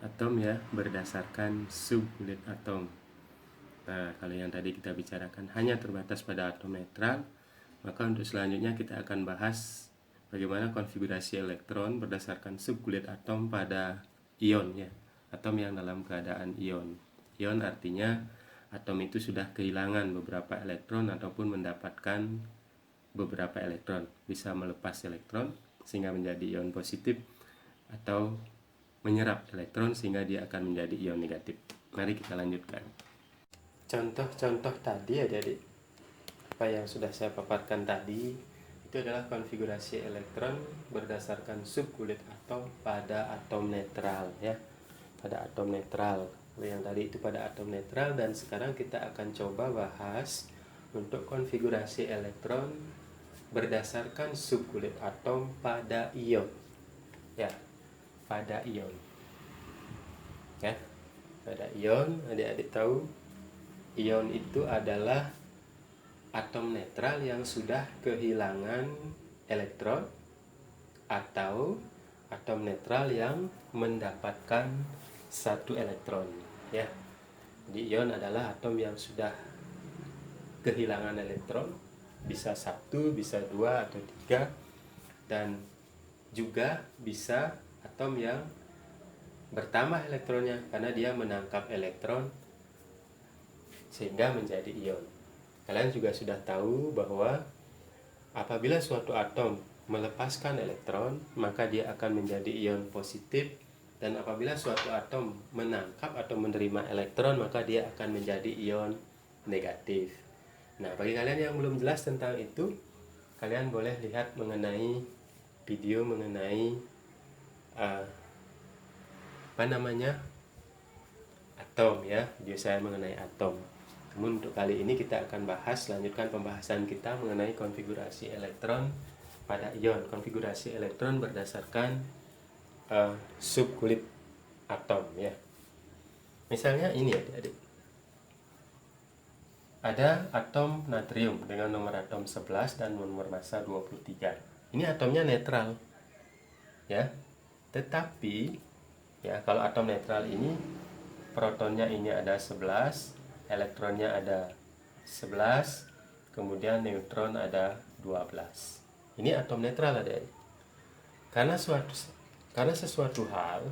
atom ya, berdasarkan subkulit atom. Nah, kalau yang tadi kita bicarakan hanya terbatas pada atom netral, maka untuk selanjutnya kita akan bahas bagaimana konfigurasi elektron berdasarkan subkulit atom pada ion ya, atom yang dalam keadaan ion. Ion artinya atom itu sudah kehilangan beberapa elektron ataupun mendapatkan beberapa elektron, bisa melepas elektron sehingga menjadi ion positif atau menyerap elektron sehingga dia akan menjadi ion negatif. Mari kita lanjutkan. Contoh-contoh tadi adik-adik, apa yang sudah saya paparkan tadi itu adalah konfigurasi elektron berdasarkan subkulit atom pada atom netral ya, pada atom netral. Yang tadi itu pada atom netral, dan sekarang kita akan coba bahas untuk konfigurasi elektron berdasarkan subkulit atom pada ion ya, pada ion ya, pada ion. Adik-adik tahu ion itu adalah atom netral yang sudah kehilangan elektron atau atom netral yang mendapatkan satu elektron ya. Jadi ion adalah atom yang sudah kehilangan elektron, bisa satu, bisa dua atau tiga, dan juga bisa atom yang bertambah elektronnya karena dia menangkap elektron sehingga menjadi ion. Kalian juga sudah tahu bahwa apabila suatu atom melepaskan elektron, maka dia akan menjadi ion positif, dan apabila suatu atom menangkap atau menerima elektron, maka dia akan menjadi ion negatif. Nah, bagi kalian yang belum jelas tentang itu, kalian boleh lihat mengenai video mengenai atom ya, video saya mengenai atom. Namun untuk kali ini kita akan lanjutkan pembahasan kita mengenai konfigurasi elektron pada ion, konfigurasi elektron berdasarkan subkulit atom ya. Misalnya ini adik-adik, ada atom natrium dengan nomor atom 11 dan nomor massa 23. Ini atomnya netral ya, tetapi ya, kalau atom netral ini protonnya ini ada 11, elektronnya ada 11, kemudian neutron ada 12. Ini atom netral adik-adik. Karena sesuatu hal,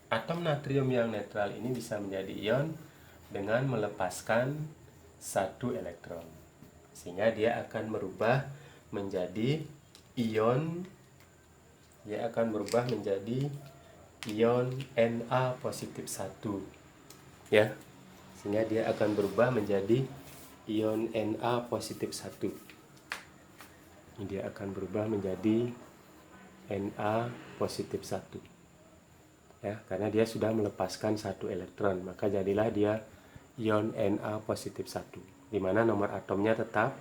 atom natrium yang netral ini bisa menjadi ion dengan melepaskan satu elektron. sehingga dia akan berubah menjadi ion, ion Na positif 1 ya, sehingga dia akan berubah menjadi ion Na positif 1. Dia akan berubah menjadi Na positif 1 ya, karena dia sudah melepaskan satu elektron, maka jadilah dia ion Na positif 1, di mana nomor atomnya tetap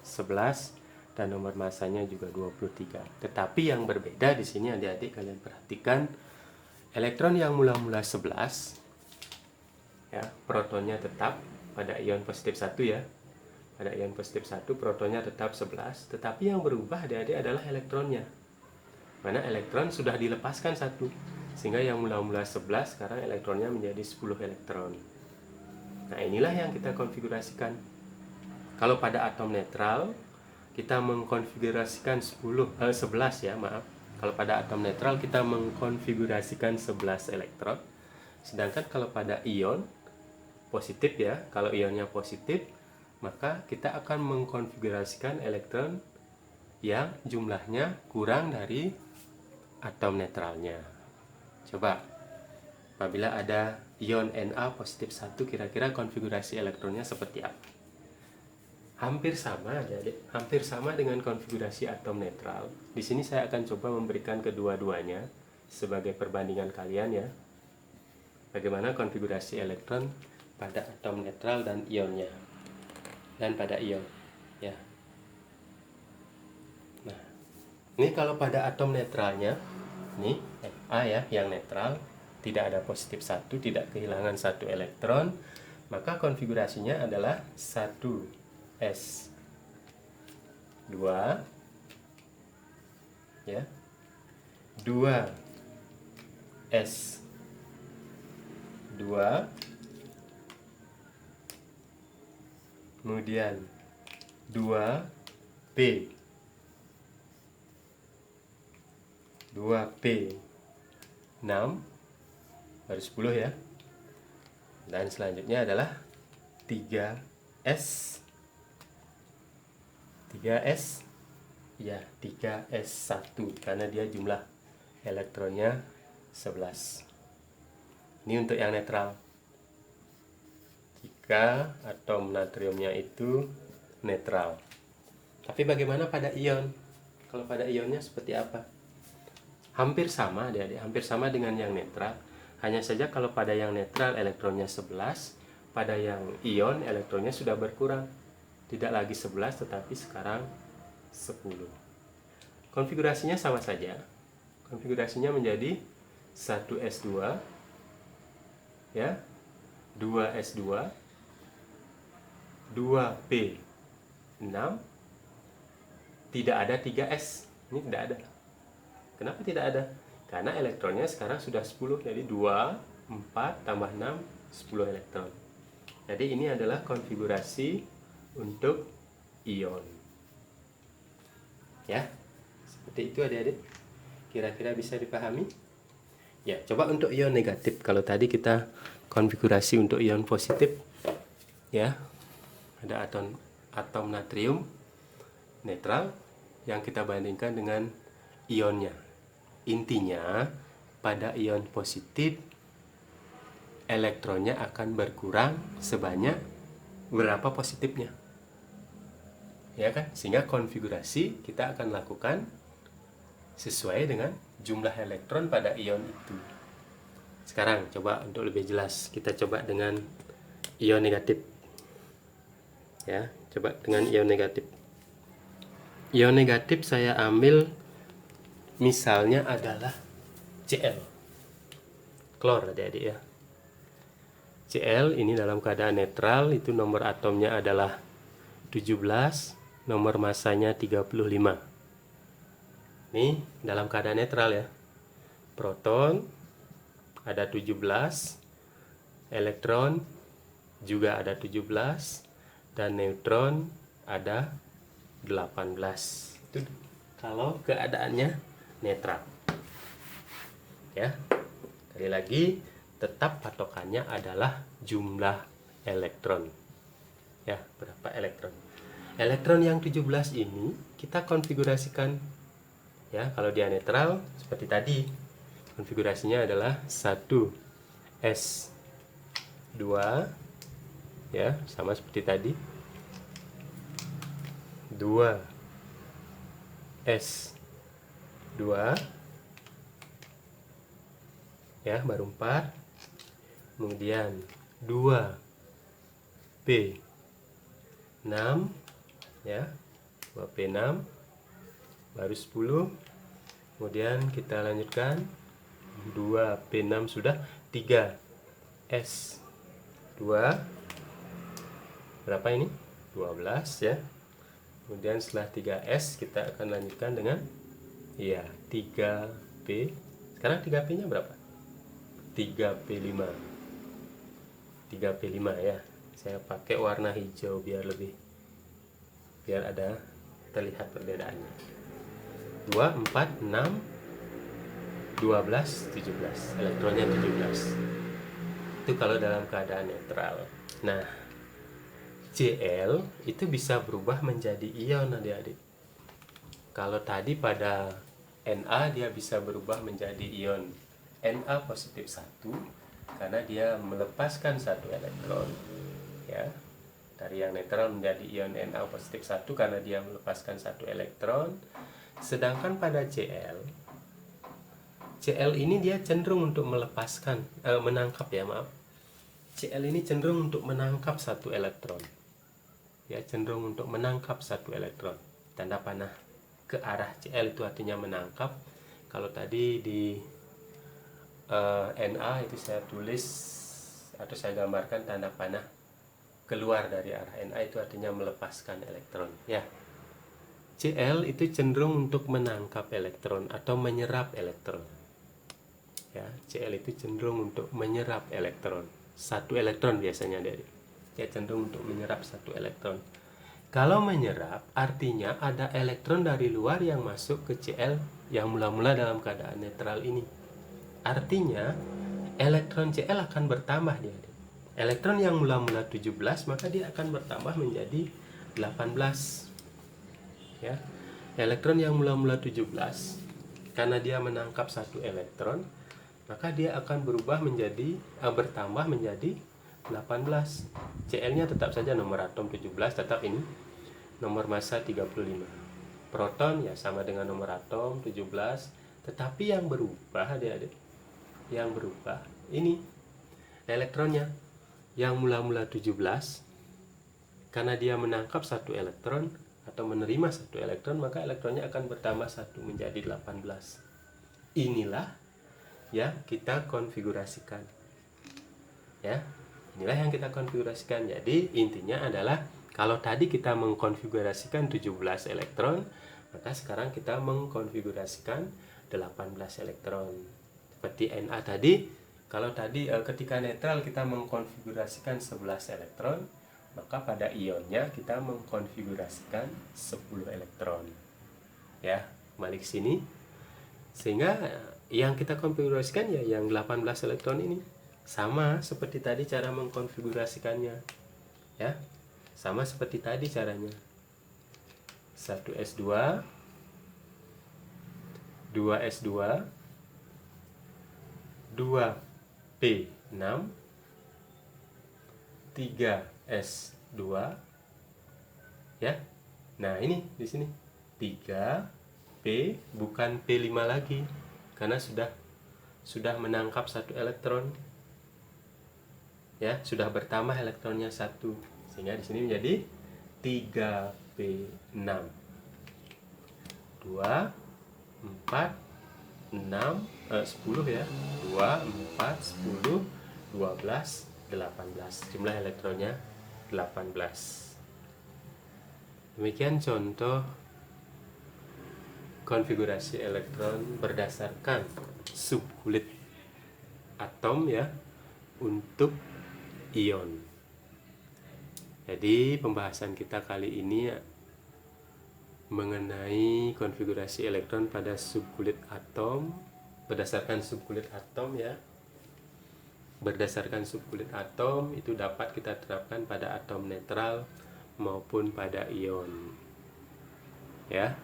11 dan nomor masanya juga 23. Tetapi yang berbeda di sini adik-adik kalian perhatikan, elektron yang mula-mula 11 ya, protonnya tetap pada ion positif 1 ya. Pada ion positif 1 protonnya tetap 11, tetapi yang berubah adik-adik adalah elektronnya. Mana elektron sudah dilepaskan satu, sehingga yang mula-mula 11 sekarang elektronnya menjadi 10 elektron. Nah, inilah yang kita konfigurasikan. Kalau pada atom netral kita mengkonfigurasikan 11 ya, maaf. Kalau pada atom netral kita mengkonfigurasikan 11 elektron. Sedangkan kalau pada ion positif ya, kalau ionnya positif, maka kita akan mengkonfigurasikan elektron yang jumlahnya kurang dari atom netralnya. Coba, apabila ada ion Na positif 1, kira-kira konfigurasi elektronnya seperti apa? Hampir sama, hampir sama dengan konfigurasi atom netral. Di sini saya akan coba memberikan kedua-duanya sebagai perbandingan kalian ya. Bagaimana konfigurasi elektron pada atom netral dan ionnya, dan pada ion ya. Nah, ini kalau pada atom netralnya, ini Fa ya, yang netral, tidak ada positif 1, tidak kehilangan satu elektron, maka konfigurasinya adalah 1s2 ya, 2s2, kemudian 2p 6 baru 10 ya, dan selanjutnya adalah 3s ya, 3s1 karena dia jumlah elektronnya 11. Ini untuk yang netral. Jika atom natriumnya itu netral. Tapi bagaimana pada ion? Kalau pada ionnya seperti apa? Hampir sama adik-adik, hampir sama dengan yang netral. Hanya saja kalau pada yang netral elektronnya 11, pada yang ion elektronnya sudah berkurang. Tidak lagi 11 tetapi sekarang 10. Konfigurasinya sama saja. Konfigurasinya menjadi 1s2 ya, 2s2, 2p6, tidak ada 3s. Ini tidak ada. Kenapa tidak ada? Karena elektronnya sekarang sudah 10, jadi 2, 4 tambah 6, 10 elektron. Jadi ini adalah konfigurasi untuk ion ya, seperti itu adik-adik. Kira-kira bisa dipahami ya. Coba untuk ion negatif, kalau tadi kita konfigurasi untuk ion positif ya, ada atom natrium netral yang kita bandingkan dengan ionnya. Intinya pada ion positif elektronnya akan berkurang sebanyak berapa positifnya ya kan, sehingga konfigurasi kita akan lakukan sesuai dengan jumlah elektron pada ion itu. Sekarang coba untuk lebih jelas kita coba dengan ion negatif ya. Coba dengan ion negatif. Ion negatif saya ambil misalnya adalah Cl, klor adik-adik ya. Cl ini dalam keadaan netral, itu nomor atomnya adalah 17, nomor masanya 35. Ini dalam keadaan netral ya. Proton ada 17, elektron juga ada 17, dan neutron ada 18. Itu kalau keadaannya netral ya. Sekali lagi, tetap patokannya adalah jumlah elektron ya, berapa elektron. Elektron yang 17 ini kita konfigurasikan ya. Kalau dia netral seperti tadi, konfigurasinya adalah 1s2 ya, sama seperti tadi. 2s2 ya, baru 4. Kemudian 2p6 ya, 2p6 baru 10. Kemudian kita lanjutkan 2p6 sudah, 3s2 berapa ini? 12 ya. Kemudian setelah 3s kita akan lanjutkan dengan ya 3p. Sekarang 3p nya berapa? 3p5 ya. Saya pakai warna hijau biar ada terlihat perbedaannya. 2, 4, 6, 12, 17. Elektronnya 17. Itu kalau dalam keadaan netral. Nah, Cl itu bisa berubah menjadi ion, adik-adik. Kalau tadi pada Na dia bisa berubah menjadi ion Na positif 1 karena dia melepaskan satu elektron ya. Dari yang netral menjadi ion Na positif 1 karena dia melepaskan satu elektron. Sedangkan pada Cl ini dia cenderung untuk menangkap ya, maaf. Cl ini cenderung untuk menangkap satu elektron. Ya, cenderung untuk menangkap satu elektron. Tanda panah ke arah Cl itu artinya menangkap. Kalau tadi di Na itu saya tulis atau saya gambarkan tanda panah keluar dari arah Na itu artinya melepaskan elektron ya. Cl itu cenderung untuk menangkap elektron atau menyerap elektron ya. Cl itu cenderung untuk menyerap elektron, satu elektron biasanya dari dia cenderung untuk menyerap satu elektron. Kalau menyerap artinya ada elektron dari luar yang masuk ke Cl yang mula-mula dalam keadaan netral ini. Artinya elektron Cl akan bertambah dia. Elektron yang mula-mula 17 maka dia akan bertambah menjadi 18 ya. Elektron yang mula-mula 17 karena dia menangkap satu elektron maka dia akan bertambah menjadi 18. Cl-nya tetap saja nomor atom 17, tetap ini nomor massa 35. Proton ya sama dengan nomor atom 17, tetapi yang berubah adik-adik, yang berubah ini elektronnya. Yang mula-mula 17 karena dia menangkap satu elektron atau menerima satu elektron maka elektronnya akan bertambah 1 menjadi 18. Inilah yang kita konfigurasikan ya. Inilah yang kita konfigurasikan. Jadi intinya adalah kalau tadi kita mengkonfigurasikan 17 elektron, maka sekarang kita mengkonfigurasikan 18 elektron. Seperti Na tadi, kalau tadi ketika netral kita mengkonfigurasikan 11 elektron, maka pada ionnya kita mengkonfigurasikan 10 elektron. Ya, kembali ke sini. Sehingga yang kita konfigurasikan ya yang 18 elektron ini. Sama seperti tadi cara mengkonfigurasikannya ya, sama seperti tadi caranya. 1s2 2s2 2p6 3s2 ya. Nah, ini di sini 3p bukan p5 lagi karena sudah menangkap satu elektron. Ya, sudah bertambah elektronnya 1 sehingga di sini menjadi 3p6 2 4 6 10 ya. 2 4 10 12 18. Jumlah elektronnya 18. Demikian contoh konfigurasi elektron berdasarkan subkulit atom ya untuk ion. Jadi pembahasan kita kali ini mengenai konfigurasi elektron pada subkulit atom berdasarkan subkulit atom ya. Berdasarkan subkulit atom itu dapat kita terapkan pada atom netral maupun pada ion. Ya.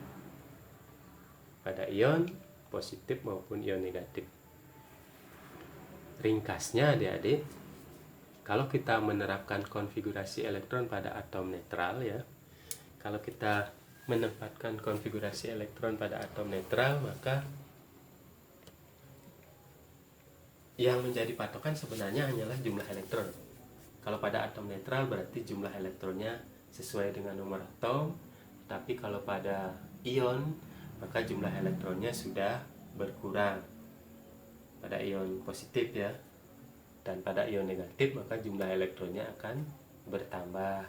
Pada ion positif maupun ion negatif. Ringkasnya adik-adik, kalau kita menerapkan konfigurasi elektron pada atom netral ya, kalau kita menempatkan konfigurasi elektron pada atom netral, maka yang menjadi patokan sebenarnya hanyalah jumlah elektron. Kalau pada atom netral berarti jumlah elektronnya sesuai dengan nomor atom, tapi kalau pada ion maka jumlah elektronnya sudah berkurang pada ion positif ya. Dan pada ion negatif maka jumlah elektronnya akan bertambah.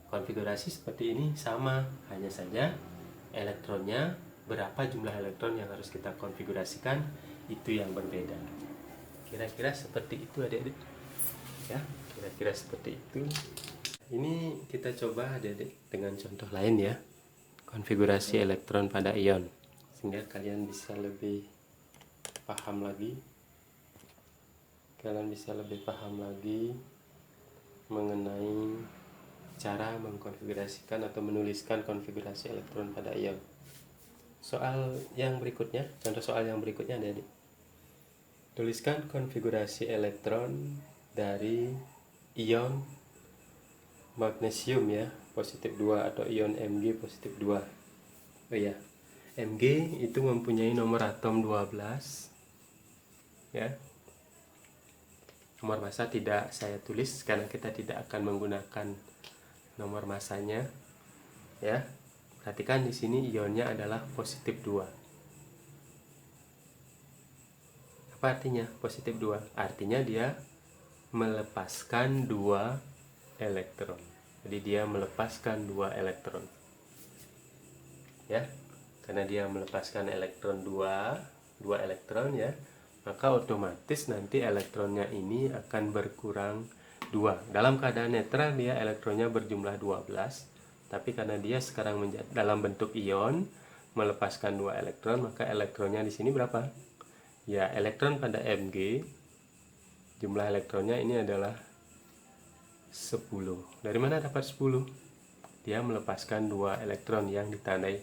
Konfigurasi seperti ini sama, hanya saja elektronnya, berapa jumlah elektron yang harus kita konfigurasikan itu yang berbeda. Kira-kira seperti itu adik-adik ya, kira-kira seperti itu. Ini kita coba adik-adik dengan contoh lain ya, konfigurasi elektron pada ion, sehingga kalian bisa lebih paham lagi mengenai cara mengkonfigurasikan atau menuliskan konfigurasi elektron pada ion. Soal yang berikutnya, contoh soal yang berikutnya adik-adik. Tuliskan konfigurasi elektron dari ion magnesium ya, positif 2, atau ion Mg positif 2. Oh ya, Mg itu mempunyai nomor atom 12 ya. Nomor massa tidak saya tulis karena kita tidak akan menggunakan nomor massanya ya. Perhatikan di sini ionnya adalah positif 2. Apa artinya positif 2? Artinya dia melepaskan 2 elektron. Jadi dia melepaskan 2 elektron. Ya. Karena dia melepaskan elektron 2 elektron ya, maka otomatis nanti elektronnya ini akan berkurang 2. Dalam keadaan netral dia elektronnya berjumlah 12, tapi karena dia sekarang dalam bentuk ion melepaskan 2 elektron, maka elektronnya di sini berapa? Ya, elektron pada Mg, jumlah elektronnya ini adalah 10. Dari mana dapat 10? Dia melepaskan 2 elektron yang ditandai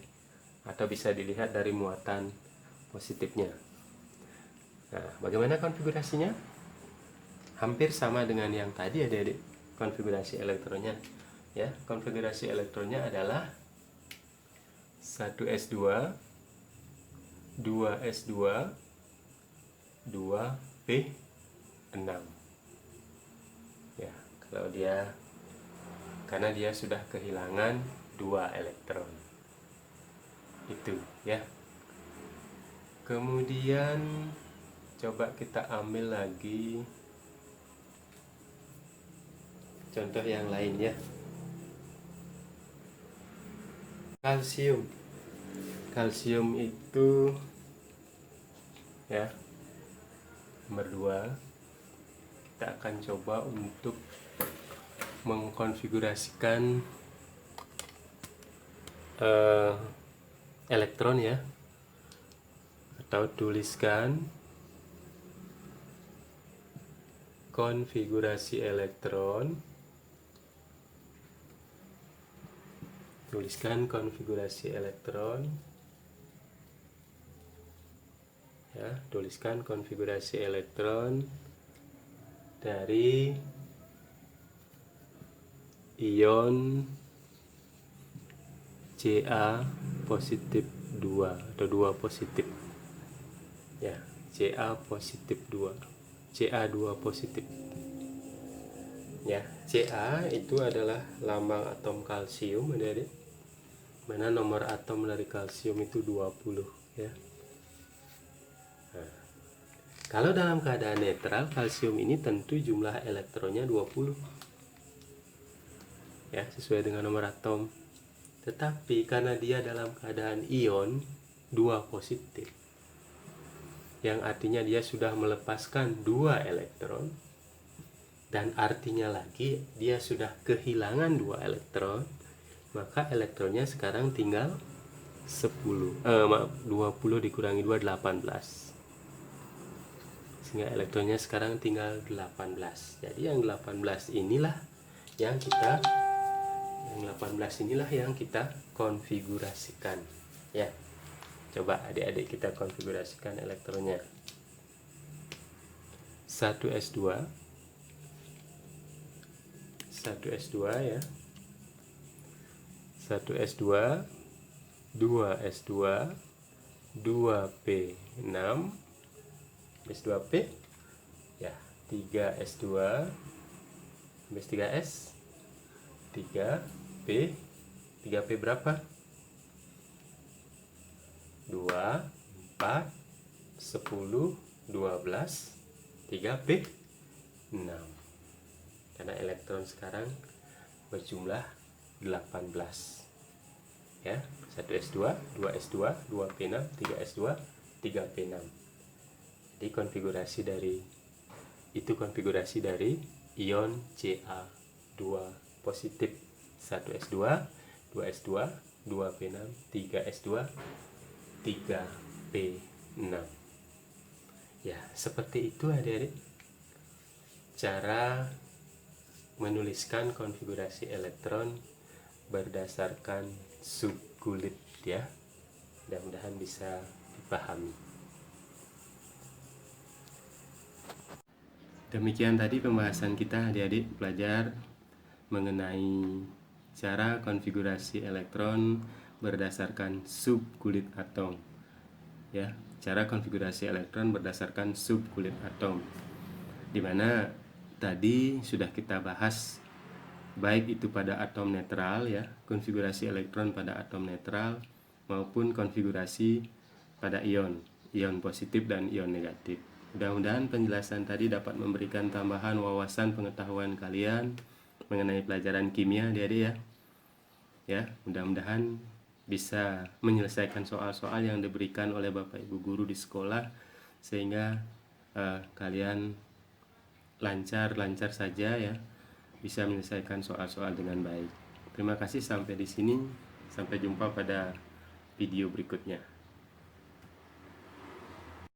atau bisa dilihat dari muatan positifnya. Nah, bagaimana konfigurasinya? Hampir sama dengan yang tadi adik-adik. Konfigurasi elektronnya ya, konfigurasi elektronnya adalah 1s2, 2s2, 2p6 ya. Kalau karena dia sudah kehilangan 2 elektron itu ya. Kemudian coba kita ambil lagi contoh yang lain ya. Kalsium itu ya, nomor 2, kita akan coba untuk mengkonfigurasikan elektron ya, atau tuliskan konfigurasi elektron. Ya, tuliskan konfigurasi elektron dari ion Ca positif 2 atau 2 positif ya, Ca positif 2, Ca2 positif ya. Ca itu adalah lambang atom kalsium adik-adik, mana nomor atom dari kalsium itu 20 ya. Nah, kalau dalam keadaan netral kalsium ini tentu jumlah elektronnya 20 ya, sesuai dengan nomor atom. Tetapi karena dia dalam keadaan ion 2 positif, yang artinya dia sudah melepaskan 2 elektron, dan artinya lagi dia sudah kehilangan 2 elektron, maka elektronnya sekarang tinggal 20 dikurangi 2, 18. Sehingga elektronnya sekarang tinggal 18. Jadi yang 18 inilah yang kita Yang 18 inilah yang kita konfigurasikan. Ya, coba adik-adik kita konfigurasikan elektronnya. 1s2 ya, 1s2, 2s2, 2p6, s2p ya, 3s2, habis 3s, 3p, 3p berapa? 2, 4, 10, 12, 3p 6. Karena elektron sekarang berjumlah 18 ya, 1s2, 2s2, 2p6, 3s2, 3p6. Jadi konfigurasi dari ion Ca2 positif, 1s2, 2s2, 2p6, 3s2, 3p6. Ya, seperti itu adik-adik cara menuliskan konfigurasi elektron berdasarkan subkulit ya. Mudah-mudahan bisa dipahami. Demikian tadi pembahasan kita adik-adik belajar mengenai cara konfigurasi elektron berdasarkan subkulit atom ya. Cara konfigurasi elektron berdasarkan subkulit atom, dimana tadi sudah kita bahas baik itu pada atom netral ya, konfigurasi elektron pada atom netral, maupun konfigurasi pada ion positif dan ion negatif. Mudah-mudahan penjelasan tadi dapat memberikan tambahan wawasan pengetahuan kalian mengenai pelajaran kimia adik-adik ya. Ya, mudah-mudahan bisa menyelesaikan soal-soal yang diberikan oleh Bapak Ibu guru di sekolah, sehingga kalian lancar saja ya, bisa menyelesaikan soal-soal dengan baik. Terima kasih, sampai di sini. Sampai jumpa pada video berikutnya.